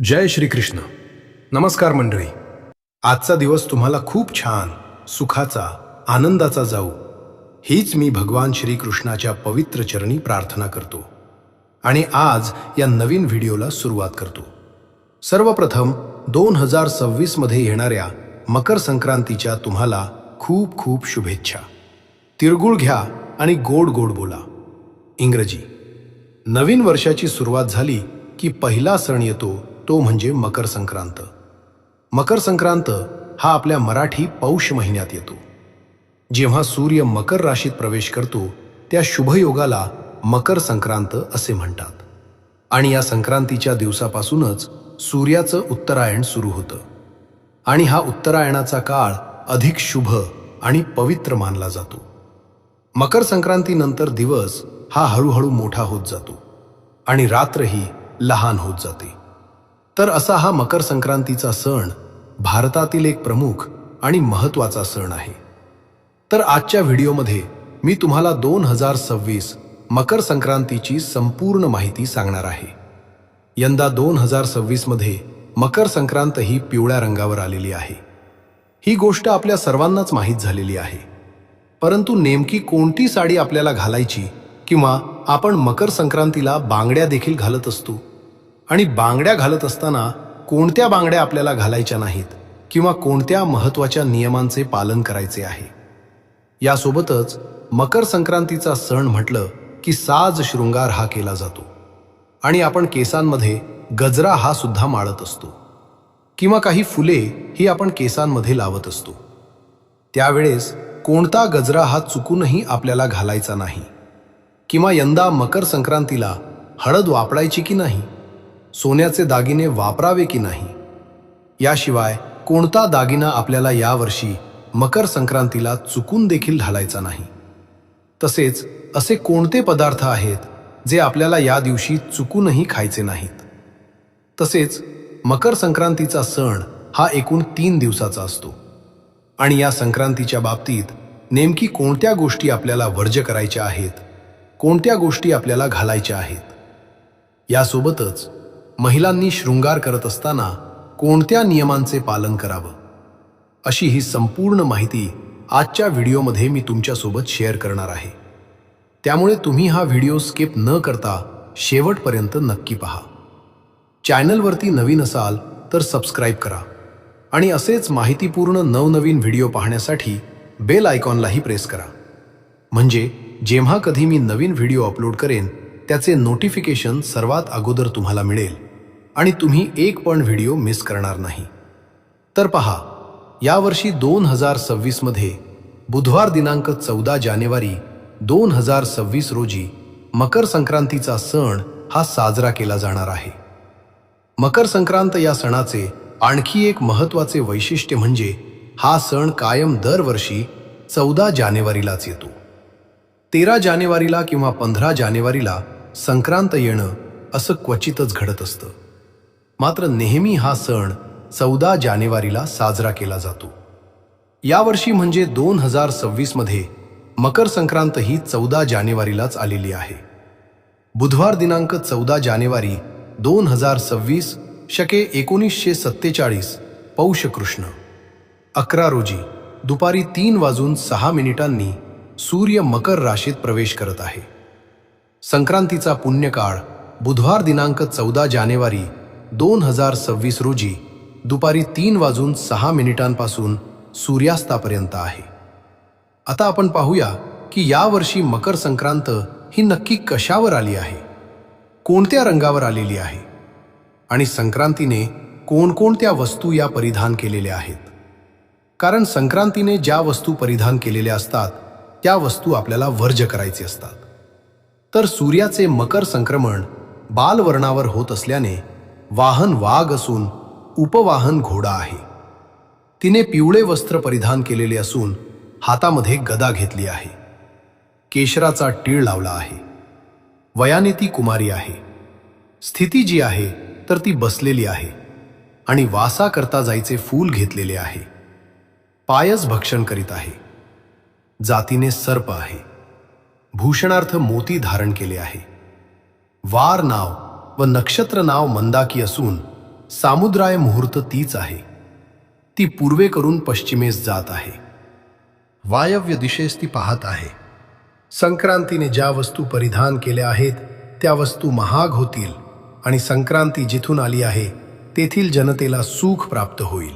जय श्री कृष्ण. नमस्कार मंडळी. आजचा दिवस तुम्हाला खूप छान, सुखाचा, आनंदाचा जाऊ हीच मी भगवान श्रीकृष्णाच्या पवित्र चरणी प्रार्थना करतो आणि आज या नवीन व्हिडिओला सुरुवात करतो. सर्वप्रथम 2026 मध्ये येणाऱ्या मकर संक्रांतीच्या तुम्हाला खूप खूप शुभेच्छा. तिळगुळ घ्या आणि गोड गोड बोला. इंग्रजी नवीन वर्षाची सुरुवात झाली की पहिला सण येतो तो म्हणजे मकर संक्रांत. मकर संक्रांत हा आपल्या मराठी पौष महिन्यात येतो. जेव्हा सूर्य मकर राशीत प्रवेश करतो त्या शुभयोगाला मकर संक्रांत असे म्हणतात. आणि या संक्रांतीच्या दिवसापासूनच सूर्याचं उत्तरायण सुरू होतं आणि हा उत्तरायणाचा काळ अधिक शुभ आणि पवित्र मानला जातो. मकर संक्रांतीनंतर दिवस हा हळूहळू मोठा होत जातो आणि रात्रही लहान होत जाते. तर असा हा मकर संक्रांतीचा सण भारतातील एक प्रमुख आणि महत्त्वाचा सण आहे. तर आजच्या व्हिडिओमध्ये मी तुम्हाला 2026 मकर संक्रांतीची संपूर्ण माहिती सांगणार आहे. यंदा 2026 मध्ये मकर संक्रांत ही पिवळ्या रंगावर आलेली आहे. ही गोष्ट आपल्या सर्वांनाच माहीत झालेली आहे. परंतु नेमकी कोणती साडी आपल्याला घालायची, किंवा आपण मकर संक्रांतीला बांगड्या देखील घालत असतो, आणि बांगड्या घालत असताना कोणत्या बांगड्या आपल्याला घालायच्या नाहीत, किंवा कोणत्या महत्त्वाच्या नियमांचे पालन करायचे आहे. यासोबतच मकर संक्रांतीचा सण म्हटलं की साज शृंगार हा केला जातो आणि आपण केसांमध्ये गजरा हा सुद्धा माळत असतो, किंवा काही फुले ही आपण केसांमध्ये लावत असतो. त्यावेळेस कोणता गजरा हा चुकूनही आपल्याला घालायचा नाही, किंवा यंदा मकर संक्रांतीला हळद वापरायची की नाही, सोन्याचे दागिने वापरावे की नाही, याशिवाय कोणता दागिना आपल्याला यावर्षी मकर संक्रांतीला चुकून देखील घालायचा नाही. तसेच असे कोणते पदार्थ आहेत जे आपल्याला या दिवशी चुकूनही खायचे नाहीत. तसेच मकर संक्रांतीचा सण हा एकूण 3 दिवसाचा असतो आणि या संक्रांतीच्या बाबतीत नेमकी कोणत्या गोष्टी आपल्याला वर्ज्य करायच्या आहेत, कोणत्या गोष्टी आपल्याला घालायच्या आहेत, यासोबतच महिलांनी शृंगार करत असताना कोणत्या नियमांचे पालन करावं, अशी ही संपूर्ण माहिती आजच्या व्हिडिओमध्ये मी तुमच्यासोबत शेअर करणार आहे. त्यामुळे तुम्ही हा व्हिडिओ स्किप न करता शेवटपर्यंत नक्की पहा. चॅनलवरती नवीन असाल तर सबस्क्राईब करा आणि असेच माहितीपूर्ण नवनवीन व्हिडिओ पाहण्यासाठी बेल आयकॉनलाही प्रेस करा. म्हणजे जेव्हा कधी मी नवीन व्हिडिओ अपलोड करेन त्याचे नोटिफिकेशन सर्वात अगोदर तुम्हाला मिळेल आणि तुम्ही एक पण व्हिडिओ मिस करणार नाही. तर पहा, यावर्षी 2026 मध्ये बुधवार दिनांक 14 जानेवारी 2026 रोजी मकर संक्रांतीचा सण हा साजरा केला जाणार आहे. मकर संक्रांत या सणाचे आणखी एक महत्त्वाचे वैशिष्ट्य म्हणजे हा सण कायम दरवर्षी 14 जानेवारीलाच येतो. 13 जानेवारीला किंवा 15 जानेवारीला संक्रांत येणं असं क्वचितच घडत असतं. मात्र नेहमी हा सण 14 जानेवारीला साजरा केला जातो. यावर्षी म्हणजे 2026 मध्ये मकर संक्रांत ही 14 जानेवारीलाच आलेली आहे. बुधवार दिनांक 14 जानेवारी 2026 शके 1947 पौष कृष्ण 11 रोजी दुपारी 3:06 सूर्य मकर राशीत प्रवेश करत आहे. संक्रांतीचा पुण्यकाळ बुधवार दिनांक 14 जानेवारी 2026 रोजी दुपारी 3:06 पासून सूर्यास्तापर्यंत आहे. आता आपण पाहूया की यावर्षी मकर संक्रांत ही नक्की कशावर आली आहे, कोणत्या रंगावर आलेली आहे आणि संक्रांतीने कोणकोणत्या वस्तू या परिधान केलेल्या आहेत. कारण संक्रांतीने ज्या वस्तू परिधान केलेल्या असतात त्या वस्तू आपल्याला वर्ज्य करायचे असतात. तर सूर्याचे मकर संक्रमण बालवर्णावर होत असल्याने वाहन वाघ असून उपवाहन घोडा आहे. तिने पिवळे वस्त्र परिधान केलेले असून हातामध्ये गदा घेतली आहे. केशराचा टीळ लावला आहे. वयाने ती कुमारी आहे. स्थिती जी आहे तर ती बसलेली आहे आणि वासा करता जायचे फूल घेतलेले आहे. पायस भक्षण करीत आहे. जातीने सर्प आहे. भूषणार्थ मोती धारण केले आहे. वार नाव व नक्षत्र नाव मंदाकी असून सामुद्राय मुहूर्त तीच आहे. ती पूर्वेकडून पश्चिमेस जात आहे. वायव्य दिशेस ती पाहत आहे. संक्रांतीने ज्या वस्तू परिधान केल्या आहेत त्या वस्तू महाग होतील आणि संक्रांती जिथून आली आहे तेथील जनतेला सुख प्राप्त होईल.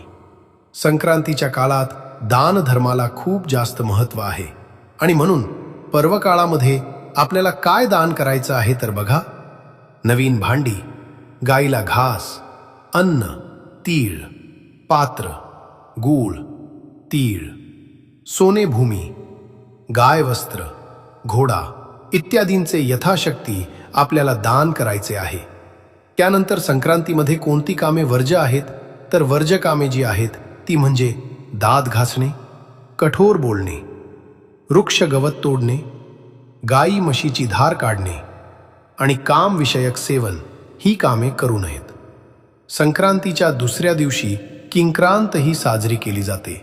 संक्रांतीच्या काळात दान धर्माला खूप जास्त महत्त्व आहे आणि म्हणून पर्वकाळामध्ये आपल्याला काय दान करायचं आहे तर बघा, नवीन भांडी, गाईला घास, अन्न, तीळ, पात्र, गूळ, तीळ, सोने भूमी, गाय वस्त्र, घोडा इत्यादींचे यथाशक्ती आपल्याला दान करायचे आहे. त्यानंतर संक्रांतीमध्ये कोणती कामे वर्ज्य आहेत तर वर्ज्य कामे जी आहेत ती म्हणजे दात घासणे, कठोर बोलणे, वृक्ष गवत तोडणे, गाई म्हशीची धार काढणे आणि कामविषयक सेवन ही कामे करू नयेत. संक्रांतीच्या दुसऱ्या दिवशी किंक्रांत ही साजरी केली जाते,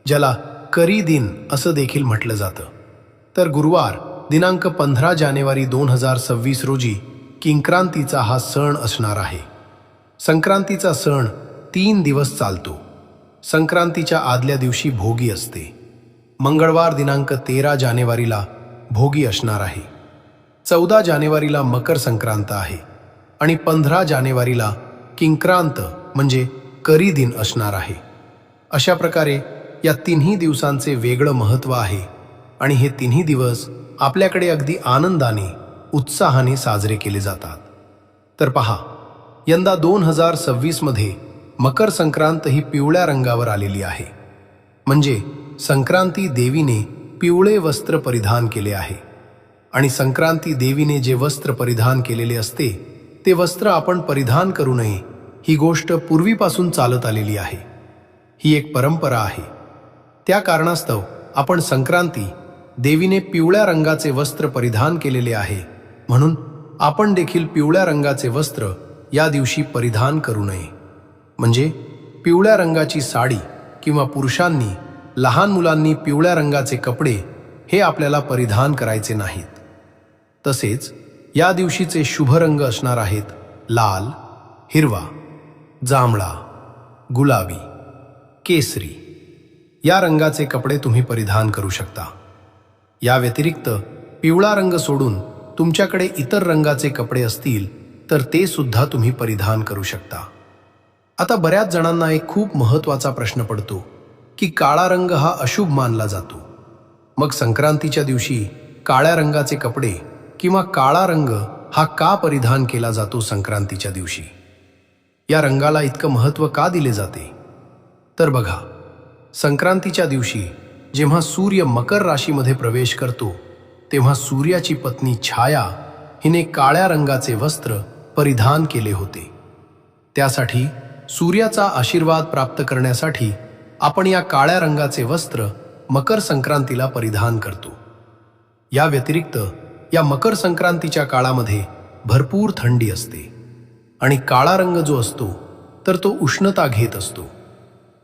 ज्याला करी दिन असं देखील म्हटलं जातं. तर गुरुवार दिनांक 15 जानेवारी 2026 रोजी किंक्रांतीचा हा सण असणार आहे. संक्रांतीचा सण 3 दिवस चालतो. संक्रांतीच्या आदल्या दिवशी भोगी असते. मंगळवार दिनांक 13 जानेवारीला भोगी असणार आहे. 14 जानेवारीला मकर संक्रांत आहे आणि 15 जानेवारीला किंक्रांत म्हणजे करी दिन असणार आहे. अशा प्रकारे या तिन्ही दिवसांचे वेगळं महत्त्व आहे आणि हे तिन्ही दिवस आपल्याकडे अगदी आनंदाने उत्साहाने साजरे केले जातात. तर पहा, यंदा 2026 मध्ये मकर संक्रांत ही पिवळ्या रंगावर आलेली आहे. म्हणजे संक्रांती देवीने पिवळे वस्त्र परिधान केले आहे आणि संक्रांती देवीने जे वस्त्र परिधान केलेले असते ते वस्त्र आपण परिधान करू नये ही गोष्ट पूर्वीपासून चालत आलेली आहे. ही एक परंपरा आहे. त्या कारणास्तव आपण संक्रांती देवीने पिवळ्या रंगाचे वस्त्र परिधान केलेले आहे म्हणून आपण देखील पिवळ्या रंगाचे वस्त्र या दिवशी परिधान करू नये. म्हणजे पिवळ्या रंगाची साडी किंवा पुरुषांनी, लहान मुलांनी पिवळ्या रंगाचे कपडे हे आपल्याला परिधान करायचे नाहीत. तसेच या दिवशीचे शुभ रंग असणार आहेत लाल, हिरवा, जांभळा, गुलाबी, केसरी या रंगाचे कपडे तुम्ही परिधान करू शकता. या व्यतिरिक्त पिवळा रंग सोडून तुमच्याकडे इतर रंगाचे कपडे असतील तर ते सुद्धा तुम्ही परिधान करू शकता. आता बऱ्याच जणांना एक खूप महत्त्वाचा प्रश्न पडतो की काळा रंग हा अशुभ मानला जातो. मग संक्रांतीच्या दिवशी काळ्या रंगाचे कपडे किंवा काळा रंग हा का परिधान केला जातो संक्रांतीच्या दिवशी? या रंगाला इतकं महत्त्व का दिले जाते? तर बघा, संक्रांतीच्या दिवशी जेव्हा सूर्य मकर राशीमध्ये प्रवेश करतो तेव्हा सूर्याची पत्नी छाया हिने काळ्या रंगाचे वस्त्र परिधान केले होते. त्यासाठी सूर्याचा आशीर्वाद प्राप्त करण्यासाठी आपण या काळ्या रंगाचे वस्त्र मकर संक्रांतीला परिधान करतो. या व्यतिरिक्त या मकर संक्रांतीच्या काळामध्ये भरपूर थंडी असते आणि काळा रंग जो असतो तर तो उष्णता घेत असतो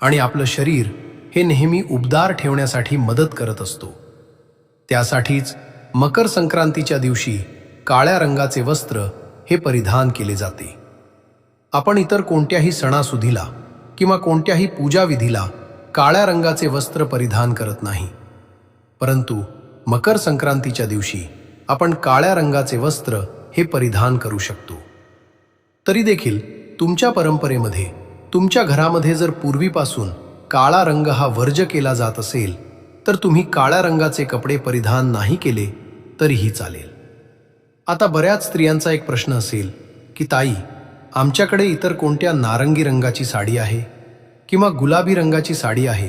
आणि आपलं शरीर हे नेहमी उबदार ठेवण्यासाठी मदत करत असतो. त्यासाठीच मकर संक्रांतीच्या दिवशी काळ्या रंगाचे वस्त्र हे परिधान केले जाते. आपण इतर कोणत्याही सणासुदीला किंवा कोणत्याही पूजाविधीला काळ्या रंगाचे वस्त्र परिधान करत नाही, परंतु मकर संक्रांतीच्या दिवशी आपण काळ्या रंगाचे वस्त्र हे परिधान करू शकतो. तरी देखील तुमच्या परंपरेमध्ये तुमच्या घरामध्ये जर पूर्वीपासून काळा रंग हा वर्ज्य केला जात असेल तर तुम्ही काळ्या रंगाचे कपडे परिधान नाही केले तरीही चालेल. आता बऱ्याच स्त्रियांचा एक प्रश्न असेल की ताई, आमच्याकडे इतर कोणत्या नारंगी रंगाची साडी आहे किंवा गुलाबी रंगाची साडी आहे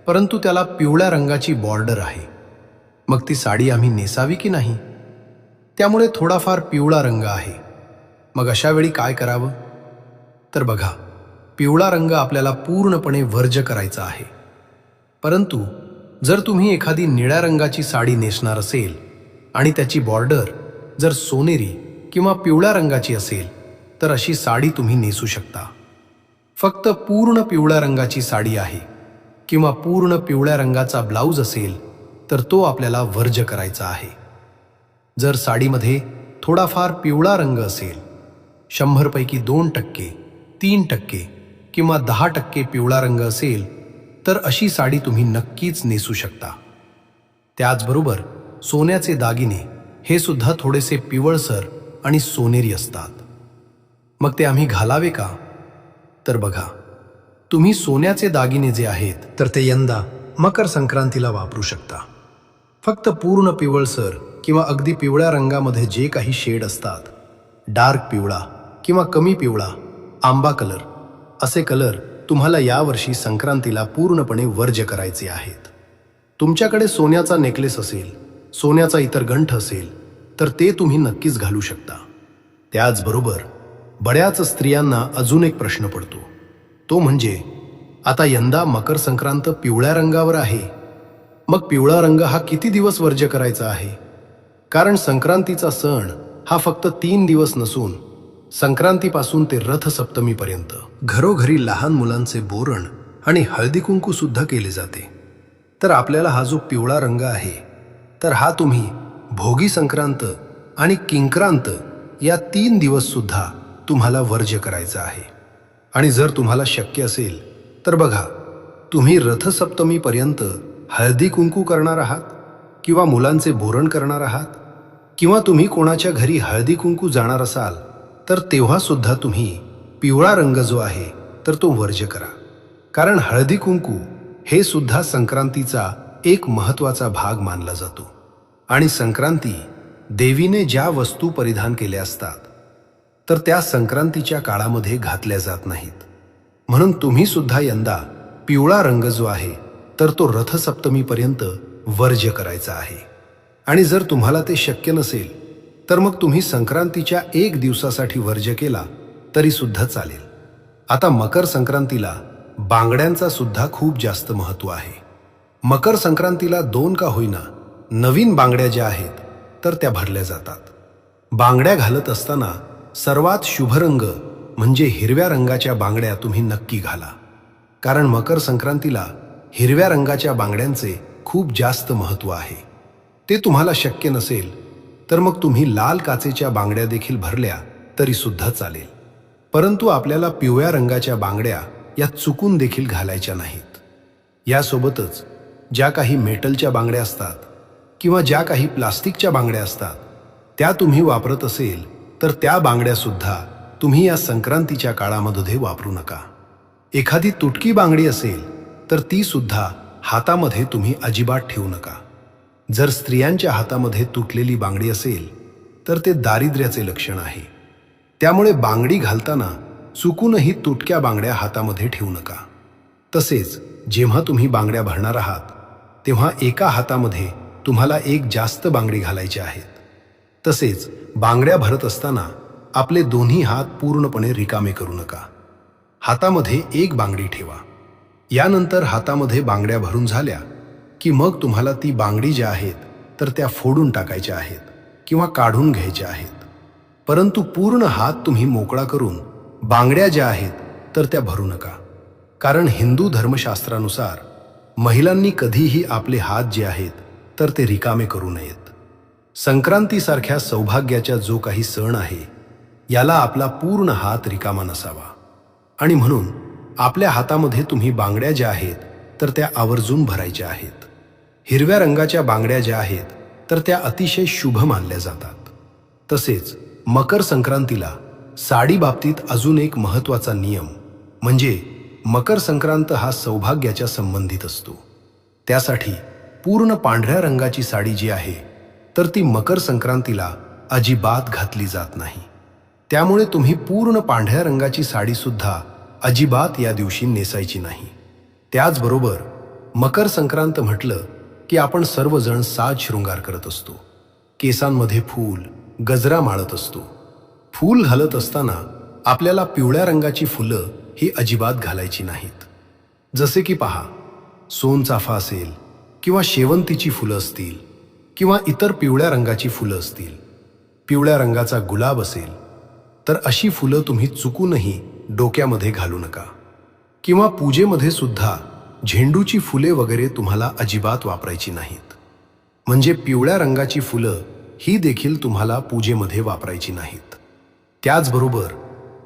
परंतु त्याला पिवळ्या रंगाची बॉर्डर आहे, मग ती साडी आम्ही नेसावी की नाही? त्यामुळे थोडाफार पिवळा रंग आहे, मग अशा वेळी काय करावं? तर बघा, पिवळा रंग आपल्याला पूर्णपणे वर्ज्य करायचा आहे. परंतु जर तुम्ही एखादी निळ्या रंगाची साडी नेसणार असेल आणि त्याची बॉर्डर जर सोनेरी किंवा पिवळ्या रंगाची असेल तर अशी साडी तुम्ही नेसू शकता. फक्त पूर्ण पिवळ्या रंगाची साडी आहे किंवा पूर्ण पिवळ्या रंगाचा ब्लाऊज असेल तर तो आपल्याला वर्ज्य करायचा आहे. जर साडीमध्ये थोडाफार पिवळा रंग असेल, 100 पैकी 2% 3% किंवा 10% पिवळा रंग असेल तर अशी साडी तुम्ही नक्कीच नेसू शकता. त्याचबरोबर सोन्याचे दागिने हे सुद्धा थोडेसे पिवळसर आणि सोनेरी असतात. मग ते आम्ही घालावे का? तर बघा, तुम्ही सोन्याचे दागिने जे आहेत तर ते यंदा मकर संक्रांतीला वापरू शकता. फक्त पूर्ण पिवळसर किंवा अगदी पिवळ्या रंगामध्ये जे काही शेड असतात, डार्क पिवळा किंवा कमी पिवळा, आंबा कलर, असे कलर तुम्हाला यावर्षी संक्रांतीला पूर्णपणे वर्ज्य करायचे आहेत. तुमच्याकडे सोन्याचा नेकलेस असेल, सोन्याचा इतर गंठ असेल तर ते तुम्ही नक्कीच घालू शकता. त्याचबरोबर बऱ्याच स्त्रियांना अजून एक प्रश्न पडतो, तो म्हणजे आता यंदा मकर संक्रांत पिवळ्या रंगावर आहे, मग पिवळा रंग हा किती दिवस वर्ज्य करायचा आहे? कारण संक्रांतीचा सण हा फक्त 3 दिवस नसून संक्रांतीपासून ते रथसप्तमीपर्यंत घरोघरी लहान मुलांचे बोरण आणि हळदी कुंकू सुद्धा केले जाते. तर आपल्याला हा जो पिवळा रंग आहे तर हा तुम्ही भोगी संक्रांत आणि किंक्रांत या 3 दिवस सुद्धा तुम्हाला वर्ज्य करायचा आहे. आणि जर तुम्हाला शक्य असेल तर बघा, तुम्ही रथसप्तमीपर्यंत हळदी कुंकू करणार आहात किंवा मुलांचे बोरण करणार आहात किंवा तुम्ही कोणाच्या घरी हळदी कुंकू जाणार असाल तर तेव्हा सुद्धा तुम्ही पिवळा रंग जो आहे तर तो वर्ज्य करा. कारण हळदी कुंकू हे सुद्धा संक्रांतीचा एक महत्त्वाचा भाग मानला जातो. आणि संक्रांती देवीने ज्या वस्तू परिधान केल्या असतात तर त्या संक्रांतीच्या काळामध्ये घातल्या जात नाहीत. म्हणून तुम्ही सुद्धा यंदा पिवळा रंग जो आहे तर तो रथसप्तमीपर्यंत वर्ज्य करायचा आहे. आणि जर तुम्हाला ते शक्य नसेल तर मग तुम्ही संक्रांतीच्या 1 दिवसासाठी वर्ज्य केला तरी सुद्धा चालेल. आता मकर संक्रांतीला बांगड्यांचा सुद्धा खूप जास्त महत्त्व आहे. मकर संक्रांतीला 2 का होईना नवीन बांगड्या ज्या आहेत तर त्या भरल्या जातात. बांगड्या घालत असताना सर्वात शुभ रंग म्हणजे हिरव्या रंगाच्या बांगड्या तुम्ही नक्की घाला. कारण मकर संक्रांतीला हिरव्या रंगाच्या बांगड्यांचे खूप जास्त महत्त्व आहे. ते तुम्हाला शक्य नसेल तर मग तुम्ही लाल काचेच्या बांगड्या देखील भरल्या तरी सुद्धा चालेल. परंतु आपल्याला पिवळ्या रंगाच्या बांगड्या या चुकून देखील घालायच्या नाहीत. यासोबतच ज्या काही मेटलच्या बांगड्या असतात किंवा ज्या काही प्लास्टिकच्या बांगड्या असतात त्या तुम्ही वापरत असेल तर त्या बांगड्या सुद्धा तुम्ही या संक्रांतीच्या काळामध्ये वापरू नका. एखादी तुटकी बांगडी असेल तर ती सुद्धा हातामध्ये तुम्ही अजिबात ठेवू नका. जर स्त्रियांच्या हातामध्ये तुटलेली बांगडी असेल तर ते दारिद्र्याचे लक्षण आहे. त्यामुळे बांगडी घालताना चुकूनही तुटक्या बांगड्या हातामध्ये ठेवू नका. तसेच जेव्हा तुम्ही बांगड्या भरणार आहात तेव्हा एका हातामध्ये तुम्हाला एक जास्त बांगडी घालायची आहेत. तसेच बांगड्या भरत असताना आपले दोन्ही हात पूर्णपणे रिकामे करू नका. हातामध्ये एक बांगडी ठेवा. यानंतर हातामध्ये बांगड्या भरून झाल्या की मग तुम्हाला ती बांगडी ज्या आहेत तर त्या फोडून टाकायच्या आहेत किंवा काढून घ्यायच्या आहेत. परंतु पूर्ण हात तुम्ही मोकळा करून बांगड्या ज्या आहेत तर त्या भरू नका. कारण हिंदू धर्मशास्त्रानुसार महिलांनी कधीही आपले हात जे आहेत तर ते रिकामे करू नयेत. संक्रांतीसारख्या सौभाग्याचा जो काही सण आहे याला आपला पूर्ण हात रिकामा नसावा. आणि म्हणून आपल्या हातामध्ये तुम्ही बांगड्या ज्या आहेत तर त्या आवर्जून भरायच्या आहेत. हिरव्या रंगाच्या बांगड्या ज्या आहेत तर त्या अतिशय शुभ मानल्या जातात. तसेच मकर संक्रांतीला साडी बाबतीत अजून एक महत्त्वाचा नियम म्हणजे मकर संक्रांत हा सौभाग्याच्या संबंधित असतो. त्यासाठी पूर्ण पांढऱ्या रंगाची साडी जी आहे तर ती मकर संक्रांतीला अजिबात घातली जात नाही. त्यामुळे तुम्ही पूर्ण पांढऱ्या रंगाची साडीसुद्धा अजिबात या दिवशी नेसायची नाही. त्याचबरोबर मकर संक्रांत म्हटलं की आपण सर्वजण साज शृंगार करत असतो. केसांमध्ये फूल, गजरा माळत असतो. फूल घालत असताना आपल्याला पिवळ्या रंगाची फुलं ही अजिबात घालायची नाहीत. जसे की पहा, सोनचाफा असेल किंवा शेवंतीची फुलं असतील किंवा इतर पिवळ्या रंगाची फुलं असतील, पिवळ्या रंगाचा गुलाब असेल तर अशी फुलं तुम्ही चुकूनही डोक्यामध्ये घालू नका. किंवा पूजेमध्ये सुद्धा झेंडूची फुले वगैरे तुम्हाला अजिबात वापरायची नाहीत. म्हणजे पिवळ्या रंगाची फुलं ही देखील तुम्हाला पूजेमध्ये वापरायची नाहीत. त्याचबरोबर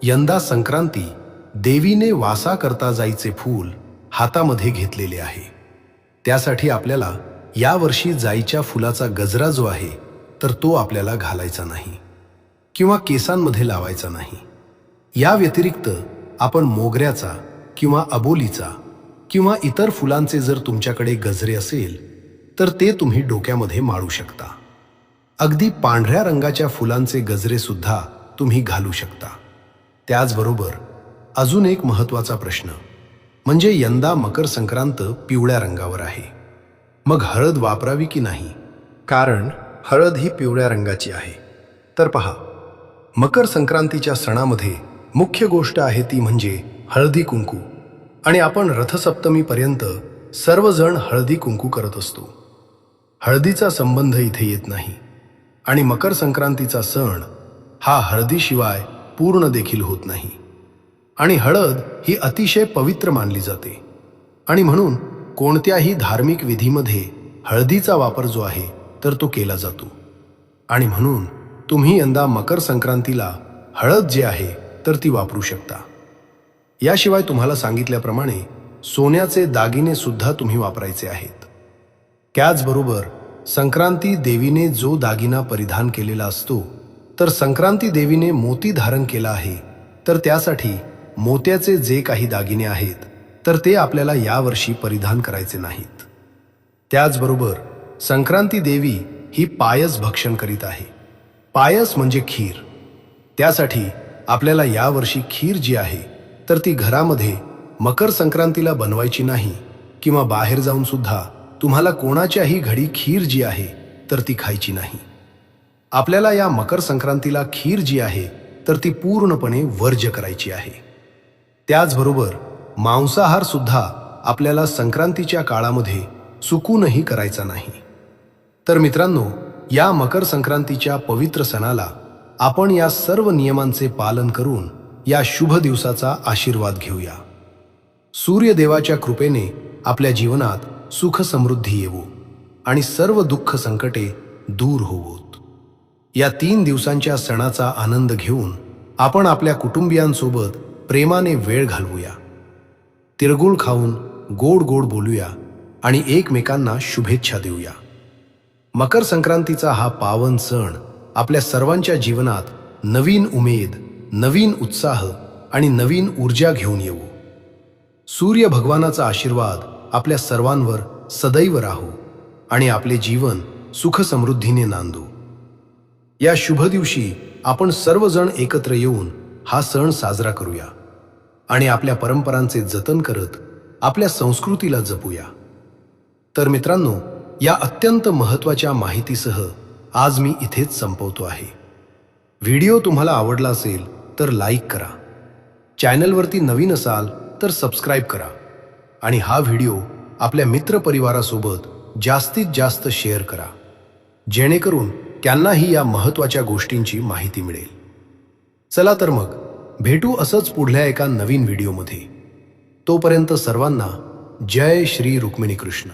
यंदा संक्रांती देवीने वासा करता जाईचे फूल हातामध्ये घेतलेले आहे. त्यासाठी आपल्याला यावर्षी जाईच्या फुलाचा गजरा जो आहे तर तो आपल्याला घालायचा नाही किंवा केसांमध्ये लावायचा नाही. या व्यतिरिक्त आपण मोगऱ्याचा किंवा अबोलीचा किंवा इतर फुलांचे जर तुमच्याकडे गजरे असेल तर ते तुम्ही डोक्यामध्ये माळू शकता. अगदी पांढऱ्या रंगाच्या फुलांचे गजरे सुद्धा तुम्ही घालू शकता. त्याचबरोबर अजून एक महत्त्वाचा प्रश्न म्हणजे यंदा मकर संक्रांत पिवळ्या रंगावर आहे. मग हळद वापरावी की नाही? कारण हळद ही पिवळ्या रंगाची आहे. तर पहा, मकर संक्रांतीच्या सणामध्ये मुख्य गोष्ट आहे ती म्हणजे हळदी कुंकू. आणि आपण रथसप्तमीपर्यंत सर्वजण हळदी कुंकू करत असतो. हळदीचा संबंध इथे येत नाही आणि मकर संक्रांतीचा सण हा हळदीशिवाय पूर्ण देखील होत नाही. आणि हळद ही अतिशय पवित्र मानली जाते आणि म्हणून कोणत्याही धार्मिक विधीमध्ये हळदीचा वापर जो आहे तर तो केला जातो. आणि म्हणून तुम्ही यंदा मकर संक्रांतीला हळद जे आहे तर ती वापरू शकता. याशिवाय तुम्हाला सांगितल्याप्रमाणे सोन्याचे दागिने सुद्धा तुम्ही वापरायचे आहेत. त्याचबरोबर संक्रांती देवीने जो दागिना परिधान केलेला असतो तर संक्रांती देवीने मोती धारण केला आहे तर त्यासाठी मोत्याचे जे काही दागिने आहेत तर ते आपल्याला यावर्षी परिधान करायचे नाहीत. त्याचबरोबर संक्रांती देवी ही पायस भक्षण करीत आहे. पायस म्हणजे खीर. त्यासाठी आपल्याला यावर्षी खीर जी आहे तर ती घरामध्ये मकर संक्रांतीला बनवायची नाही किंवा बाहेर जाऊन सुद्धा तुम्हाला कोणाच्याही घडी खीर जी आहे तर ती खायची नाही. आपल्याला या मकर संक्रांतीला खीर जी आहे तर ती पूर्णपणे वर्ज्य करायची आहे. त्याचबरोबर मांसाहार सुद्धा आपल्याला संक्रांतीच्या काळामध्ये चुकूनही करायचा नाही. तर मित्रांनो, या मकर संक्रांतीच्या पवित्र सणाला आपण या सर्व नियमांचे पालन करून या शुभ दिवसाचा आशीर्वाद घेऊया. सूर्यदेवाच्या कृपेने आपल्या जीवनात सुख समृद्धी येवो आणि सर्व दुःख संकटे दूर होवोत. या 3 दिवसांच्या सणाचा आनंद घेऊन आपण आपल्या कुटुंबियांसोबत प्रेमाने वेळ घालवूया. तिळगुळ खाऊन गोड गोड बोलूया आणि एकमेकांना शुभेच्छा देऊया. मकर संक्रांतीचा हा पावन सण आपल्या सर्वांच्या जीवनात नवीन उमेद, नवीन उत्साह आणि नवीन ऊर्जा घेऊन येवो. सूर्य भगवानाचा आशीर्वाद आपल्या सर्वांवर सदैव राहो आणि आपले जीवन सुख समृद्धीने नांदो. या शुभ दिवशी आपण सर्वजण एकत्र येऊन हा सण साजरा करूया आणि आपल्या परंपरांचे जतन करत आपल्या संस्कृतीला जपूया. तर मित्रांनो, या अत्यंत महत्त्वाच्या माहितीसह आज मी इथेच संपवतो आहे. व्हिडिओ तुम्हाला आवडला असेल तर लाईक करा, चॅनलवरती नवीन असाल तर सबस्क्राईब करा आणि हा व्हिडिओ आपल्या मित्रपरिवारासोबत जास्तीत जास्त शेअर करा, जेणेकरून त्यांनाही या महत्त्वाच्या गोष्टींची माहिती मिळेल. चला तर मग भेटू असंच पुढल्या एका नवीन व्हिडिओमध्ये. तोपर्यंत सर्वांना जय श्री रुक्मिणी कृष्ण.